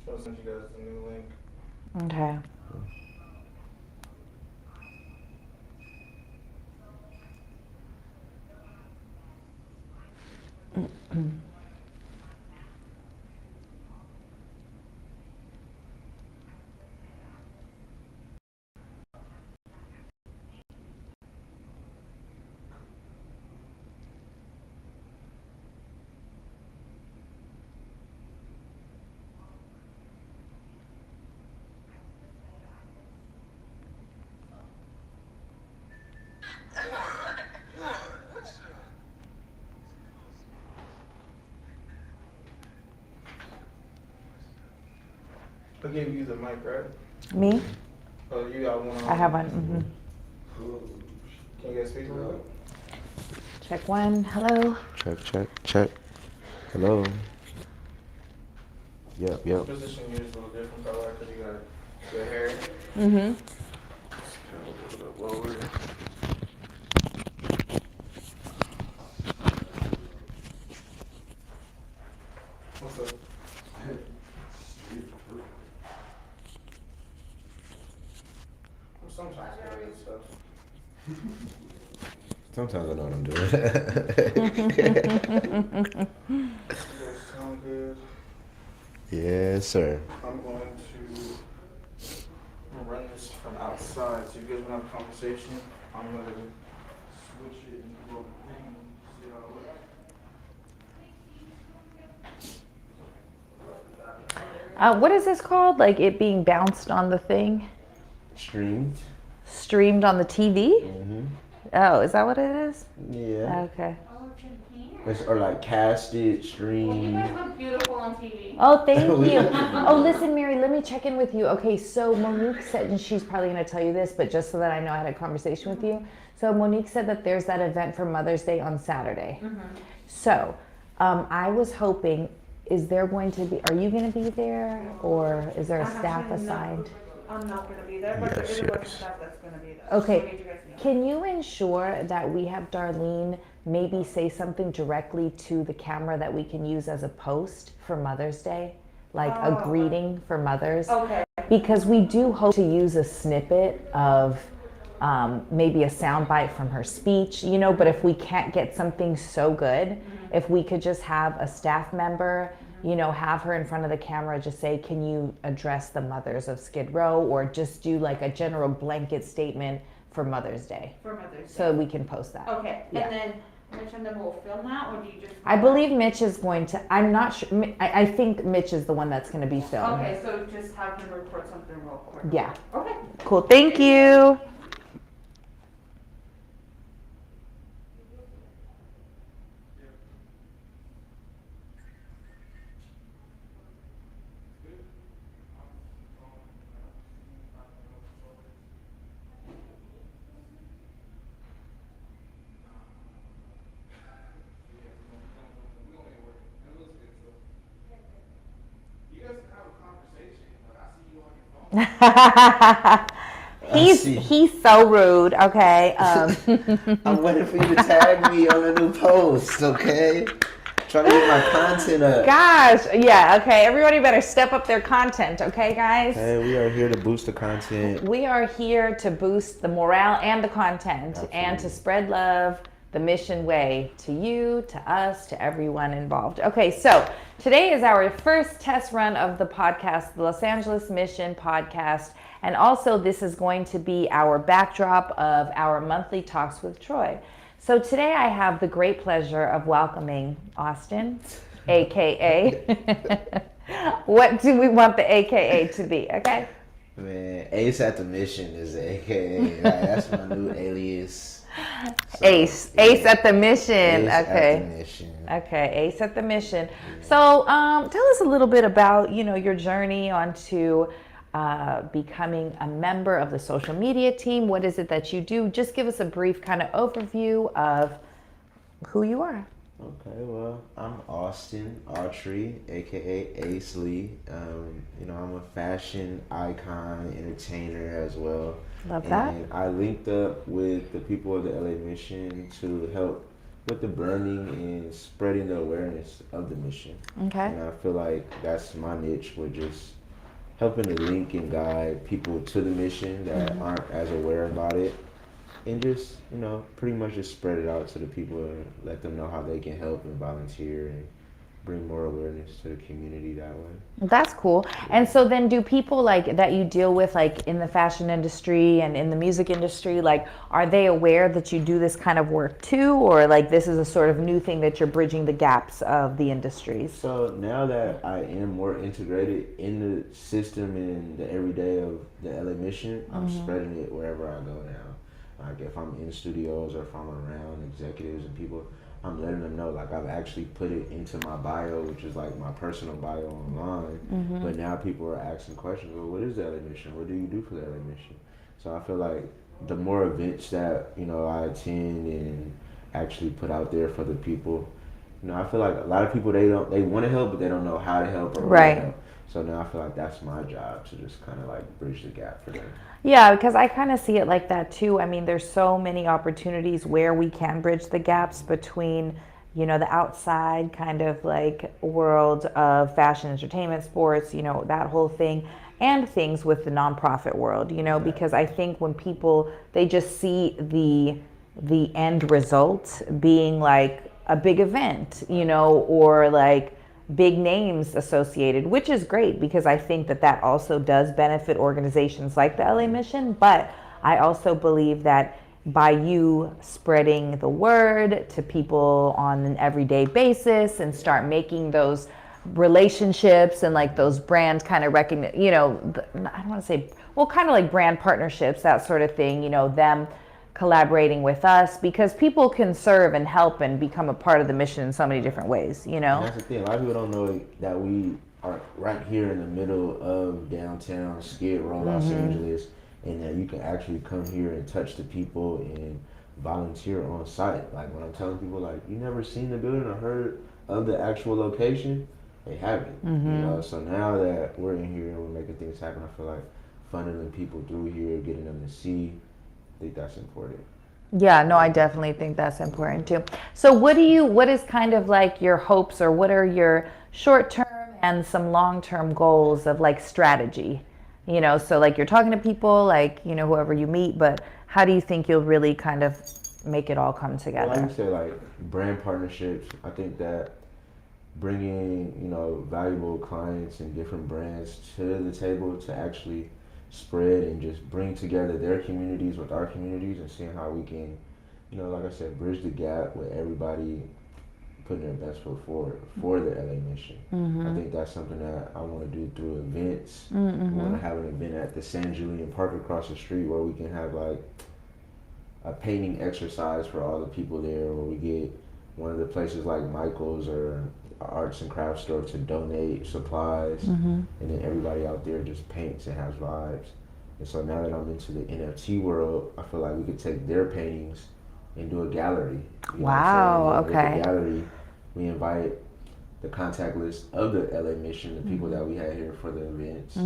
So I'll send you guys the new link. Okay. I gave you the mic, right? Me? Oh, you got one on. I have one. Can you guys speak real quick? Check one. Hello. Check. Hello. Yep. This position here is a little different, probably because you got good hair. Mm-hmm. Just kind of a little bit lower. What's up? Sometimes I do this stuff. Sometimes I know what I'm doing. You guys sound good. Yes, sir. I'm going to run this from outside. So if you guys want to have a conversation, I'm going to switch it and do a thing. See how it looks. What is this called? Like it being bounced on the thing? Streamed. Streamed on the TV? Mm-hmm. Oh, is that what it is? Yeah. Okay. Or like casted, You streamed. guys look beautiful on TV. Oh, thank you. Oh, listen, Mary, let me check in with you. Okay, so Monique said, and she's probably going to tell you this, but just so that I know I had a conversation with you. So Monique said that there's that event for Mother's Day on Saturday. So I was hoping, is there going to be, are you going to be there or is there a staff assigned? I'm not going to be there, but there is a bunch of staff that's going to be there. Okay. So I need you guys to know. Can you ensure that we have Darlene maybe say something directly to the camera that we can use as a post for Mother's Day? Like a greeting for mothers? Okay. Because we do hope to use a snippet of maybe a soundbite from her speech, you know, but if we can't get something so good, if we could just have a staff member, you know, have her in front of the camera, just say, can you address the mothers of Skid Row, or just do like a general blanket statement for Mother's Day. For Mother's Day. So we can post that. Okay. Yeah. And then Mitch and them will film that, or do you just? I believe Mitch is going to, I'm not sure, I think Mitch is the one that's going to be filmed. Okay, so just have him record something real quick. Yeah. Okay. Cool. Thank you. He's so rude. Okay. I'm waiting for you to tag me on a new post, okay? Trying to get my content up. Gosh, yeah. Okay, everybody better step up their content. Okay, guys. Hey, we are here to boost the content. We are here to boost the morale and the content, Absolutely. and to spread love the mission way to you, to us, to everyone involved. Okay, so today is our first test run of the podcast, the Los Angeles Mission podcast. And also this is going to be our backdrop of our monthly talks with Troy. So today I have the great pleasure of welcoming Austin, AKA. What do we want the AKA to be, okay? Man, Ace at the Mission is the AKA. Like, that's my new alias. So, Ace at the Mission. Ace Okay. at the Mission. Okay, Ace at the Mission. So tell us a little bit about, you know, your journey onto becoming a member of the social media team. What is it that you do? Just give us a brief kind of overview of who you are. Okay, well, I'm Austin Autry, aka Ace Lee. You know, I'm a fashion icon, entertainer as well. Love that. And I linked up with the people of the LA Mission to help with the branding and spreading the awareness of the mission. Okay. And I feel like that's my niche, with just helping to link and guide people to the mission that aren't as aware about it, and just pretty much just spread it out to the people and let them know how they can help and volunteer and bring more awareness to the community that way. That's cool. And so then do people like that you deal with like in the fashion industry and in the music industry, like are they aware that you do this kind of work too, or like this is a sort of new thing that you're bridging the gaps of the industries? So now that I am more integrated in the system and the everyday of the LA mission, I'm spreading it wherever I go now. Like if I'm in studios or if I'm around executives and people, I'm letting them know, like I've actually put it into my bio, which is like my personal bio online. But now people are asking questions, well, what is the LA mission? What do you do for the LA mission? So I feel like the more events that, I attend and actually put out there for the people, I feel like a lot of people, they want to help, but they don't know how to help or where to help. So now I feel like that's my job to just kind of like bridge the gap for them. Yeah, because I kind of see it like that too. I mean, there's so many opportunities where we can bridge the gaps between, the outside kind of like world of fashion, entertainment, sports, that whole thing, and things with the nonprofit world, because I think when people, they just see the end result being like a big event, or like big names associated, which is great because I think that also does benefit organizations like the LA Mission. But I also believe that by you spreading the word to people on an everyday basis and start making those relationships and like those brand kind of recognition, I don't want to say, well, kind of like brand partnerships, that sort of thing, them collaborating with us, because people can serve and help and become a part of the mission in so many different ways, And that's the thing. A lot of people don't know that we are right here in the middle of downtown Skid Row, Los Angeles, and that you can actually come here and touch the people and volunteer on site. Like when I'm telling people, like, you never seen the building or heard of the actual location, they haven't. So now that we're in here and we're making things happen, I feel like funneling people through here, getting them to see, I think that's important. Yeah, no, I definitely think that's important too. So what is kind of like your hopes, or what are your short-term and some long-term goals of like strategy? So like you're talking to people, like, whoever you meet, but how do you think you'll really kind of make it all come together? Well, like you said, like brand partnerships, I think that bringing, valuable clients and different brands to the table to actually spread and just bring together their communities with our communities and seeing how we can, like I said, bridge the gap with everybody putting their best foot forward for the LA mission. I think that's something that I want to do through events. We want to have an event at the San Julian Park across the street where we can have like a painting exercise for all the people there, or we get one of the places like Michael's or arts and crafts store to donate supplies, and then everybody out there just paints and has vibes. And so now that I'm into the NFT world, I feel like we could take their paintings and do a gallery. Wow, okay. With the gallery, we invite the contact list of the LA mission, the people that we had here for the events,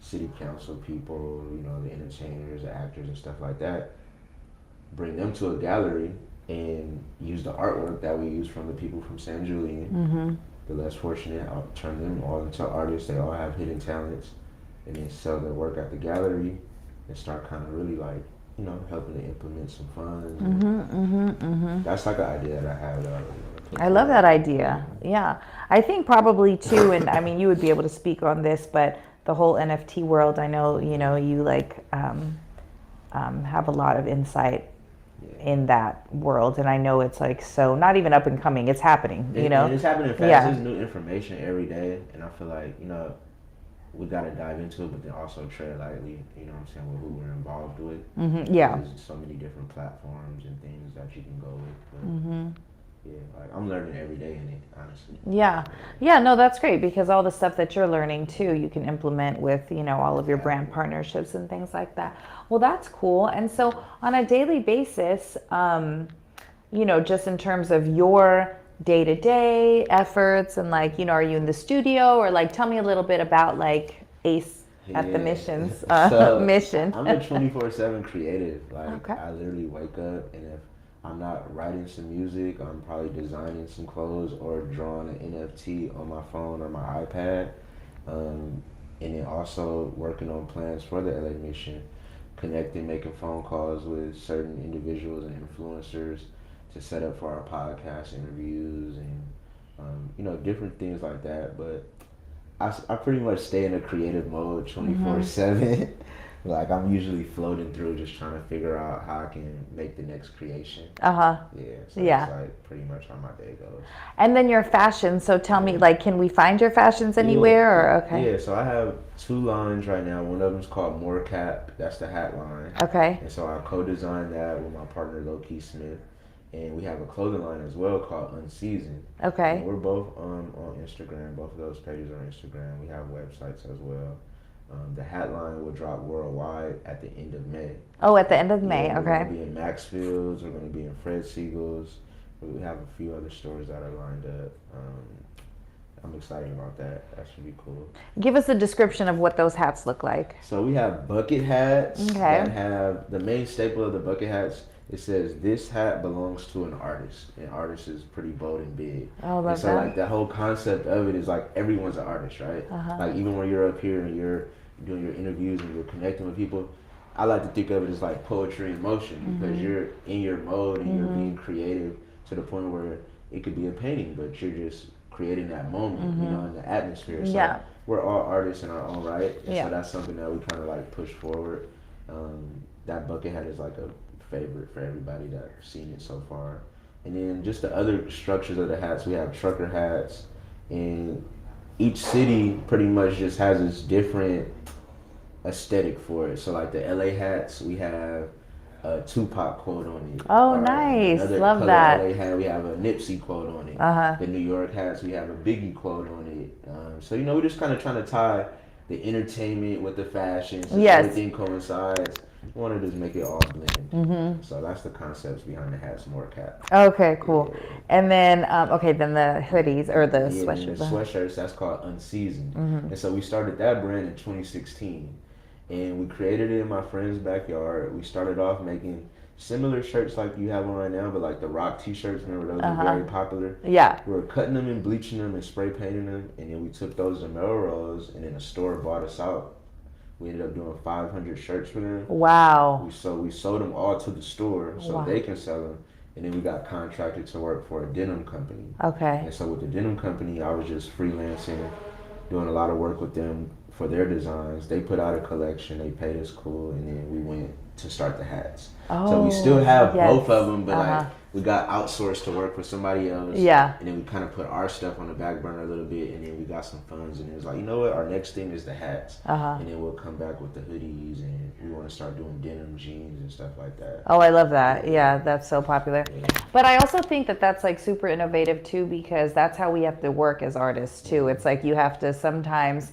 city council people, the entertainers, the actors and stuff like that. Bring them to a gallery and use the artwork that we use from the people from San Julian. The less fortunate, I'll turn them all into artists. They all have hidden talents, and then sell their work at the gallery and start kind of really like, helping to implement some funds. That's like an idea that I have. I love that idea. Yeah. I think probably too, and I mean, you would be able to speak on this, but the whole NFT world, I know, you like have a lot of insight in that world, and I know it's like so not even up and coming, it's happening, And it's happening fast. There's new information every day, and I feel like we got to dive into it, but then also tread lightly, what I'm saying, with who we're involved with. Yeah, there's so many different platforms and things that you can go with, but yeah, like I'm learning every day in it, honestly. Yeah, no, that's great, because all the stuff that you're learning too, you can implement with, all of your brand partnerships and things like that. Well, that's cool. And so on a daily basis, just in terms of your day-to-day efforts and like, are you in the studio, or like, tell me a little bit about like Ace at the mission's mission. I'm a 24/7 creative. Like, okay. I literally wake up, and if I'm not writing some music, I'm probably designing some clothes or drawing an NFT on my phone or my iPad. and then also working on plans for the LA mission, connecting, making phone calls with certain individuals and influencers to set up for our podcast interviews and different things like that. But I pretty much stay in a creative mode 24/7. Like I'm usually floating through just trying to figure out how I can make the next creation. Uh-huh. Yeah, so Yeah. that's like pretty much how my day goes. And then your fashion. So tell me, like, can we find your fashions anywhere or okay? Yeah, so I have 2 lines right now. One of them's called More Cap. That's the hat line. Okay. And so I co-designed that with my partner Loki Smith. And we have a clothing line as well called Unseasoned. Okay. And we're both on Instagram. Both of those pages are on Instagram. We have websites as well. The hat line will drop worldwide at the end of May. Oh, at the end of May. Yeah, Okay. We're going to be in Maxfield's. We're going to be in Fred Siegel's. We have a few other stores that are lined up. I'm excited about that. That should be cool. Give us a description of what those hats look like. So we have bucket hats Okay. that have the main staple of the bucket hats. It says this hat belongs to an artist, and artist is pretty bold and big. Oh, And love so that. like the whole concept of it is like everyone's an artist, right? Uh-huh. Like even when you're up here and you're doing your interviews and you're connecting with people, I like to think of it as like poetry in motion because you're in your mode and you're being creative to the point where it could be a painting, but you're just creating that moment, in the atmosphere. So Yeah. we're all artists in our own right, and Yeah. so that's something that we kind of like push forward. That bucket hat is like a favorite for everybody that's seen it so far. And then just the other structures of the hats, we have trucker hats, and each city pretty much just has its different aesthetic for it. So like the LA hats, we have a Tupac quote on it. Oh, Or nice. another Love color that. LA hat, we have a Nipsey quote on it. Uh-huh. The New York hats, we have a Biggie quote on it. So we're just kind of trying to tie the entertainment with the fashion, so Yes. everything coincides. We want to just make it all blend. So that's the concepts behind the hats, More Cap. Okay, cool. And then, then the hoodies or the Yeah, and sweatshirts. the sweatshirts, that's called Unseasoned. And so we started that brand in 2016. And we created it in my friend's backyard. We started off making similar shirts like you have on right now, but like the rock t-shirts, remember those were very popular? Yeah. We were cutting them and bleaching them and spray painting them. And then we took those to Melrose, and then a store bought us out. We ended up doing 500 shirts for them. Wow. We sold them all to the store so Wow. they can sell them. And then we got contracted to work for a denim company. Okay. And so with the denim company, I was just freelancing, doing a lot of work with them for their designs. They put out a collection, they paid us cool, and then we went to start the hats. So we still have yes. both of them, but Uh-huh. like we got outsourced to work for somebody else. Yeah. And then we kind of put our stuff on the back burner a little bit, and then we got some funds, and it was like, you know what, our next thing is the hats. Uh-huh. And then we'll come back with the hoodies, and we want to start doing denim jeans and stuff like that. Oh, I love that. Yeah, that's so popular. Yeah. But I also think that that's like super innovative too, because that's how we have to work as artists too. It's like you have to sometimes,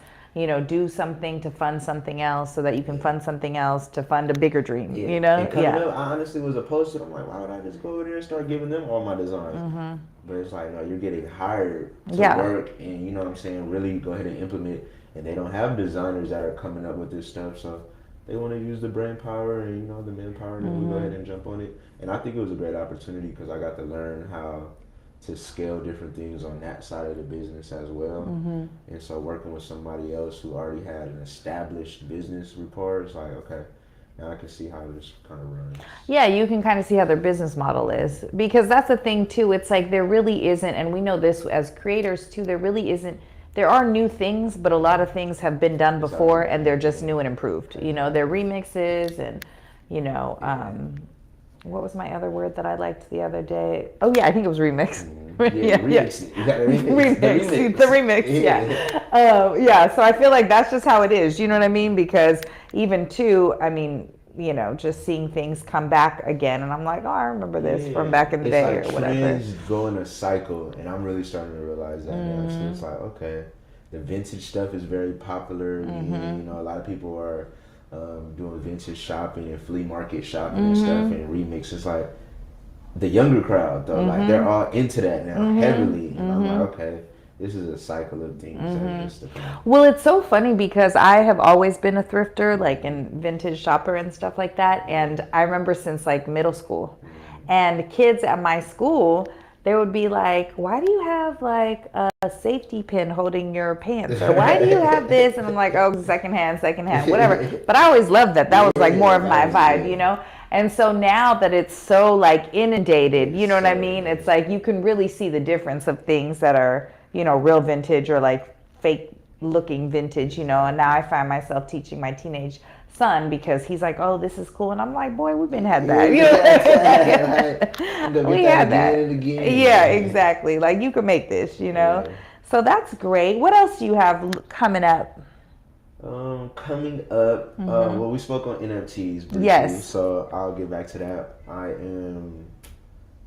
do something to fund something else so that you can fund something else to fund a bigger dream, And coming up, I honestly was opposed to it. I'm like, why would I just go over there and start giving them all my designs? But it's like, no, you're getting hired to work and, you know what I'm saying, really go ahead and implement. And they don't have designers that are coming up with this stuff. So they want to use the brain power and, the manpower, and we go ahead and jump on it. And I think it was a great opportunity because I got to learn how to scale different things on that side of the business as well. And so working with somebody else who already had an established business rapport, it's like, okay, now I can see how this kind of runs. Yeah, you can kind of see how their business model is, because that's the thing too. It's like there really isn't, and we know this as creators too, there really isn't, there are new things, but a lot of things have been done before and they're just new and improved. They're remixes and, what was my other word that I liked the other day? Oh yeah, I think it was remix. Remix it. You got to remix. The remix, yeah. So I feel like that's just how it is. You know what I mean? Because even too, just seeing things come back again, and I'm like, oh, I remember this from back in the day or whatever. Trends go in a cycle, and I'm really starting to realize that now. So it's like, okay, the vintage stuff is very popular. A lot of people are doing vintage shopping and flea market shopping and stuff, and remix. It's like the younger crowd though, like they're all into that now heavily, and I'm like, okay, this is a cycle of things that just to come. Well, it's so funny because I have always been a thrifter, like and vintage shopper and stuff like that, and I remember since like middle school, and kids at my school, they would be like, why do you have like a safety pin holding your pants? Or why do you have this? And I'm like, oh, secondhand, whatever. But I always loved that. That was like more of my vibe, you know? And so now that it's so like inundated, you know what I mean? It's like you can really see the difference of things that are, you know, real vintage or like fake looking vintage, you know? And now I find myself teaching my teenage son because he's like, oh, this is cool. And I'm like, boy, we've been had that. You know? We had that. Yeah, exactly. Like you could make this, you know? Yeah. So that's great. What else do you have coming up? Coming up, well, we spoke on NFTs briefly, yes. So I'll get back to that. I am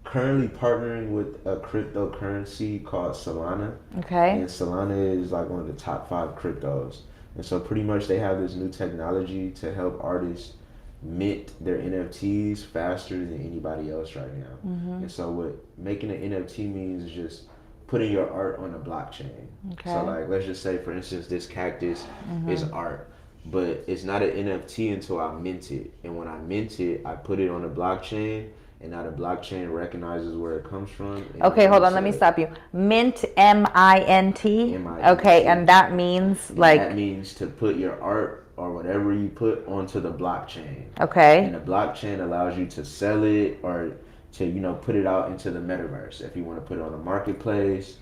currently partnering with a cryptocurrency called Solana. Okay. And Solana is like one of the top 5 cryptos. And so pretty much they have this new technology to help artists mint their NFTs faster than anybody else right now. And so what making an NFT means is just putting your art on a blockchain. Okay. So like, let's just say, for instance, this cactus is art, but it's not an NFT until I mint it. And when I mint it, I put it on a blockchain, and now the blockchain recognizes where it comes from. Okay, hold on, let me stop you. Mint, M-I-N-T? Okay, and that means like... That means to put your art or whatever you put onto the blockchain. Okay. And the blockchain allows you to sell it or to, you know, put it out into the metaverse. If you want to put it on a marketplace,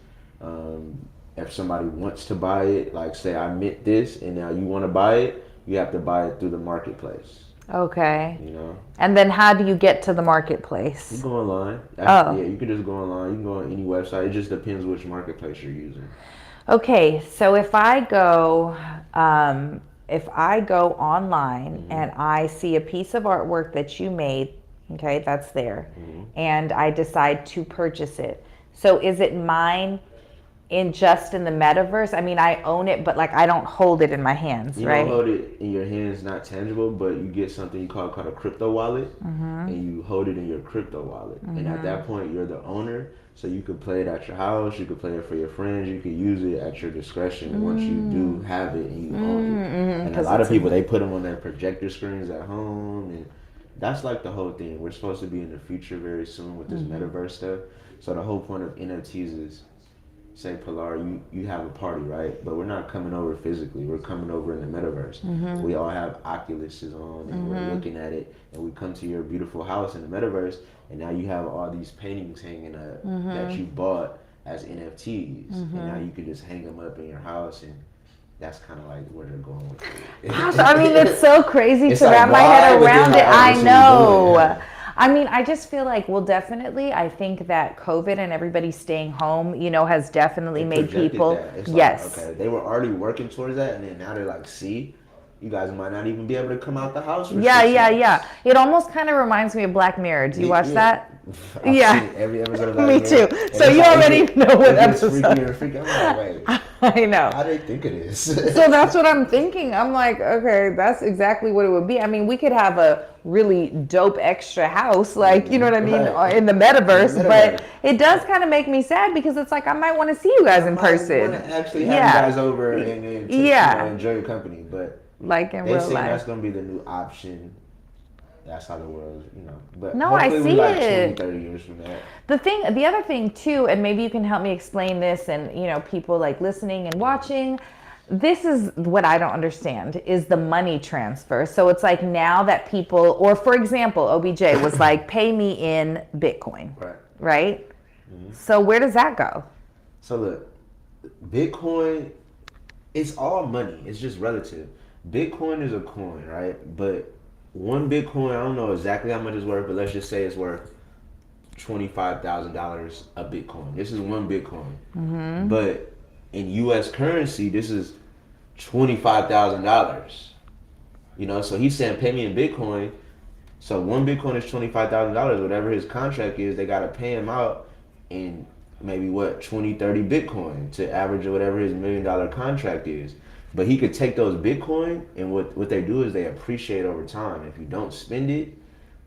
if somebody wants to buy it, like say I mint this and now you want to buy it, you have to buy it through the marketplace. Okay. You know? And then how do you get to the marketplace? You go online. Yeah, you can just go online. You can go on any website. It just depends which marketplace you're using. Okay, so if I go online and I see a piece of artwork that you made, okay, that's there, and I decide to purchase it. So is it mine in the metaverse? I mean, I own it, but like I don't hold it in my hands, you right? You don't hold it in your hands, not tangible, but you get something called a crypto wallet, and you hold it in your crypto wallet. And at that point, you're the owner, so you could play it at your house, you could play it for your friends, you could use it at your discretion once you do have it and you own it. And a lot of people, they put them on their projector screens at home, and that's like the whole thing. We're supposed to be in the future very soon with this metaverse stuff. So the whole point of NFTs is, say Pilar, you have a party, right? But we're not coming over physically. We're coming over in the metaverse. We all have Oculuses on and we're looking at it, and we come to your beautiful house in the metaverse, and now you have all these paintings hanging up that you bought as NFTs, and now you can just hang them up in your house, and that's kind of like where they're going with it. Gosh, I mean, it's so crazy to wrap my head around it. I know. I mean, I just feel like, well, definitely, I think that COVID and everybody staying home, you know, has definitely made people, yes. Like, okay, they were already working towards that, and then now they're like, see, you guys might not even be able to come out the house. Yeah. It almost kind of reminds me of Black Mirror. Do you watch that? I've seen every episode of Black Me Mirror. too. So you already know what episode. I'm like, wait. I know. How do they think it is? So that's what I'm thinking. I'm like, okay, that's exactly what it would be. I mean, we could have a really dope extra house, like, you know what I mean, in the metaverse, but it does kind of make me sad because it's like I might want to see you guys in person. I want to actually have you guys over and to, you know, enjoy your company, but like in they real say life. that's going to be the new option. That's how the world, you know. But no, I see like it. 20, 30 years from that. The other thing too, and maybe you can help me explain this, and you know, people like listening and watching, this is what I don't understand, is the money transfer. So it's like now that people, or for example, OBJ was like, pay me in Bitcoin, right? So where does that go? So look, Bitcoin, it's all money. It's just relative. Bitcoin is a coin, right? But one Bitcoin, I don't know exactly how much it's worth, but let's just say it's worth $25,000 a Bitcoin. This is one Bitcoin. But in U.S. currency, this is $25,000. You know, so he's saying pay me in Bitcoin. So one Bitcoin is $25,000. Whatever his contract is, they got to pay him out in maybe 20, 30 Bitcoin to average or whatever his $1 million contract is. But he could take those Bitcoin, and what they do is they appreciate over time. If you don't spend it,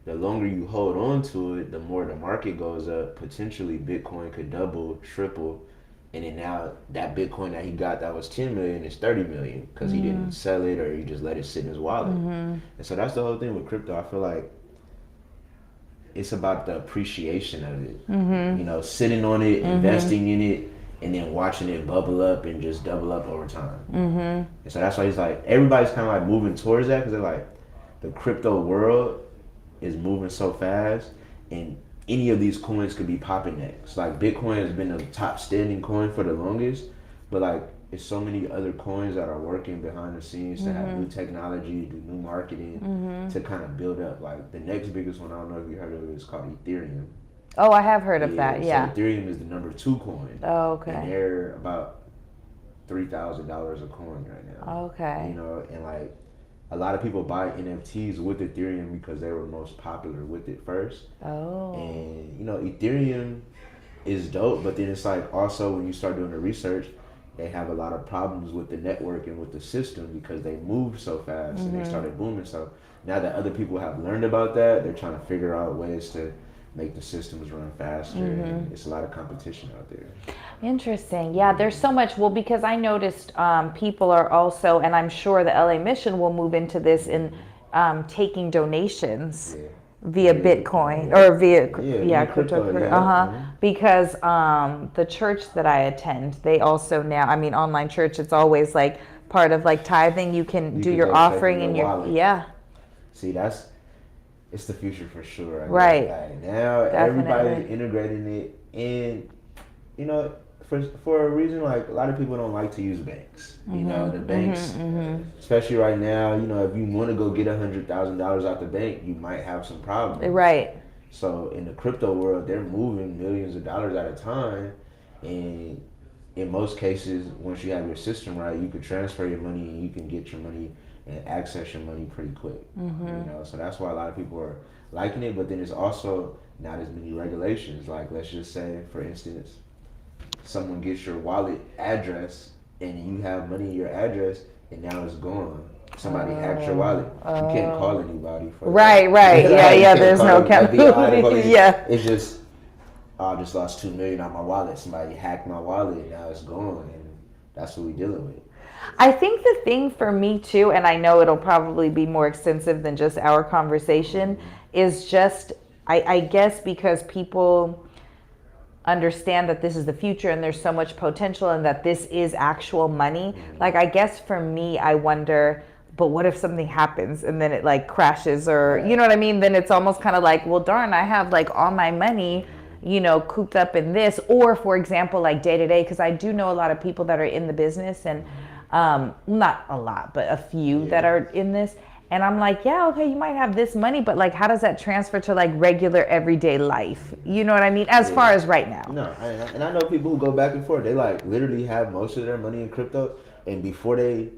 the longer you hold on to it, the more the market goes up. Potentially Bitcoin could double, triple, and then now that Bitcoin that he got that was 10 million is 30 million because he didn't sell it or he just let it sit in his wallet. And so that's the whole thing with crypto. I feel like it's about the appreciation of it. You know, sitting on it, investing in it, and then watching it bubble up and just double up over time. And so that's why he's like, everybody's kind of like moving towards that, because they're like, the crypto world is moving so fast, and any of these coins could be popping next. Like Bitcoin has been the top standing coin for the longest, but like it's so many other coins that are working behind the scenes to have new technology, do new marketing to kind of build up. Like the next biggest one, I don't know if you heard of it, is called Ethereum. Oh, I have heard of that. Yeah. So Ethereum is the number 2 coin. Oh, okay. And they're about $3,000 a coin right now. Okay. You know, and like a lot of people buy NFTs with Ethereum because they were most popular with it first. Oh. And you know, Ethereum is dope, but then it's like also when you start doing the research, they have a lot of problems with the network and with the system because they moved so fast and they started booming. So now that other people have learned about that, they're trying to figure out ways to make the systems run faster. And it's a lot of competition out there. Interesting. Yeah, there's so much. Well, because I noticed people are also, and I'm sure the LA Mission will move into this in taking donations via Bitcoin or via crypto. Because the church that I attend, they also now, I mean, online church, it's always like part of like tithing. You can do your offering in your wallet. See, it's the future for sure. Right. Like now, everybody's integrating it, and you know, for a reason, like a lot of people don't like to use banks. You know, the banks, especially right now. You know, if you want to go get $100,000 out the bank, you might have some problems. Right. So in the crypto world, they're moving millions of dollars at a time, and in most cases, once you have your system right, you can transfer your money and you can get your money and access your money pretty quick. You know, so that's why a lot of people are liking it. But then it's also not as many regulations. Like let's just say, for instance, someone gets your wallet address and you have money in your address and now it's gone. Somebody hacked your wallet. You can't call anybody for that. Right. Yeah. There's no accountability. Yeah. It's just, I just lost $2 million on my wallet. Somebody hacked my wallet and now it's gone, and that's what we're dealing with. I think the thing for me too, and I know it'll probably be more extensive than just our conversation, is just, I guess because people understand that this is the future and there's so much potential and that this is actual money. Like, I guess for me, I wonder, but what if something happens and then it like crashes, or, you know what I mean? Then it's almost kind of like, well, darn, I have like all my money, you know, cooped up in this. Or for example, like day to day, because I do know a lot of people that are in the business, and not a lot, but a few that are in this. And I'm like, yeah, okay, you might have this money, but like, how does that transfer to like regular everyday life? You know what I mean? As far as right now. No, and I know people who go back and forth. They like literally have most of their money in crypto, and before they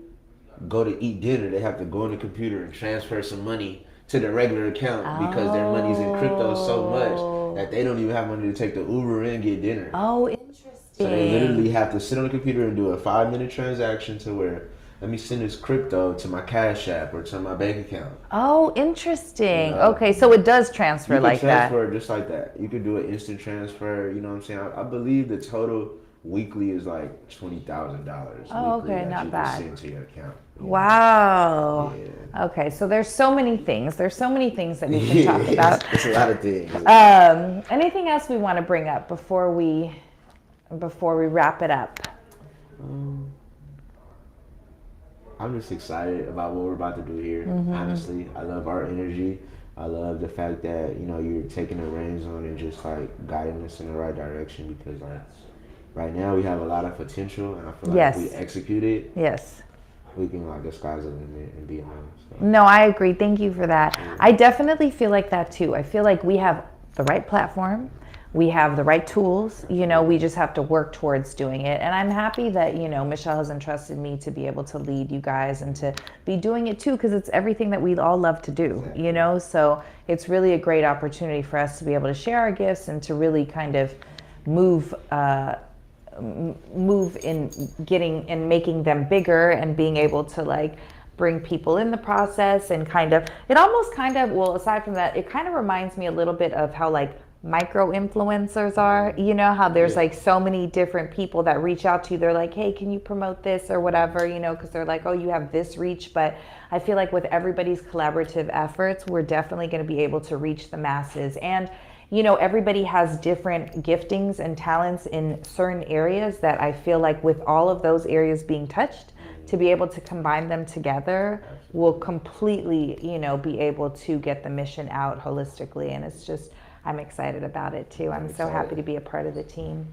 go to eat dinner, they have to go on the computer and transfer some money to their regular account because their money's in crypto so much that they don't even have money to take the Uber and get dinner. Oh, interesting. So they literally have to sit on the computer and do a 5-minute transaction to where, let me send this crypto to my Cash App or to my bank account. Oh, interesting. You know, okay, so it does transfer like that. You can transfer just like that. You can do an instant transfer. You know what I'm saying? I believe the total weekly is like $20,000. Oh, okay, not bad. Send to your account. Wow. Yeah. Okay, so there's so many things. There's so many things that we can talk about. It's a lot of things. Anything else we want to bring up before we wrap it up? I'm just excited about what we're about to do here. Honestly, I love our energy. I love the fact that, you know, you're taking the reins on and just like guiding us in the right direction, because like right now we have a lot of potential, and I feel like if we execute it, we can like the sky's the limit and be honest. So. No, I agree. Thank you for that. Yeah. I definitely feel like that too. I feel like we have the right platform. We have the right tools, you know, we just have to work towards doing it. And I'm happy that, you know, Michelle has entrusted me to be able to lead you guys and to be doing it too, because it's everything that we all love to do, you know? So it's really a great opportunity for us to be able to share our gifts and to really kind of move in getting and making them bigger and being able to like bring people in the process, and kind of, it almost kind of, well, aside from that, it kind of reminds me a little bit of how like micro influencers are. You know how there's Yeah. like so many different people that reach out to you. They're like, hey, can you promote this or whatever, you know, because they're like, oh, you have this reach. But I feel like with everybody's collaborative efforts, we're definitely going to be able to reach the masses. And you know, everybody has different giftings and talents in certain areas that I feel like with all of those areas being touched, to be able to combine them together will completely, you know, be able to get the mission out holistically. And it's just, I'm excited about it too. I'm so happy to be a part of the team.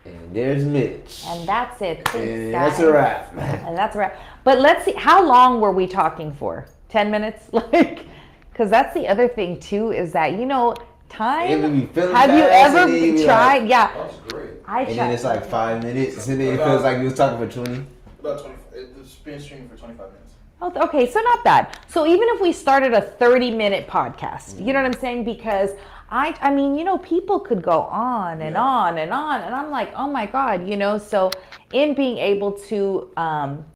And there's Mitch. And that's it. Thanks, And guys. that's a wrap. And that's a wrap. But let's see, how long were we talking for? 10 minutes? Like, because that's the other thing too, is that, you know, time. It be feeling Have you fast, and ever then you be tried? like, Yeah. That's great. And then it's like 5 minutes, and then it feels like you was talking for 20. About 20. It's been streaming for 25 minutes. Oh, okay, so not bad. So even if we started a 30-minute podcast, you know what I'm saying? Because I mean, you know, people could go on and on and on, and I'm like, oh my God, you know. So in being able to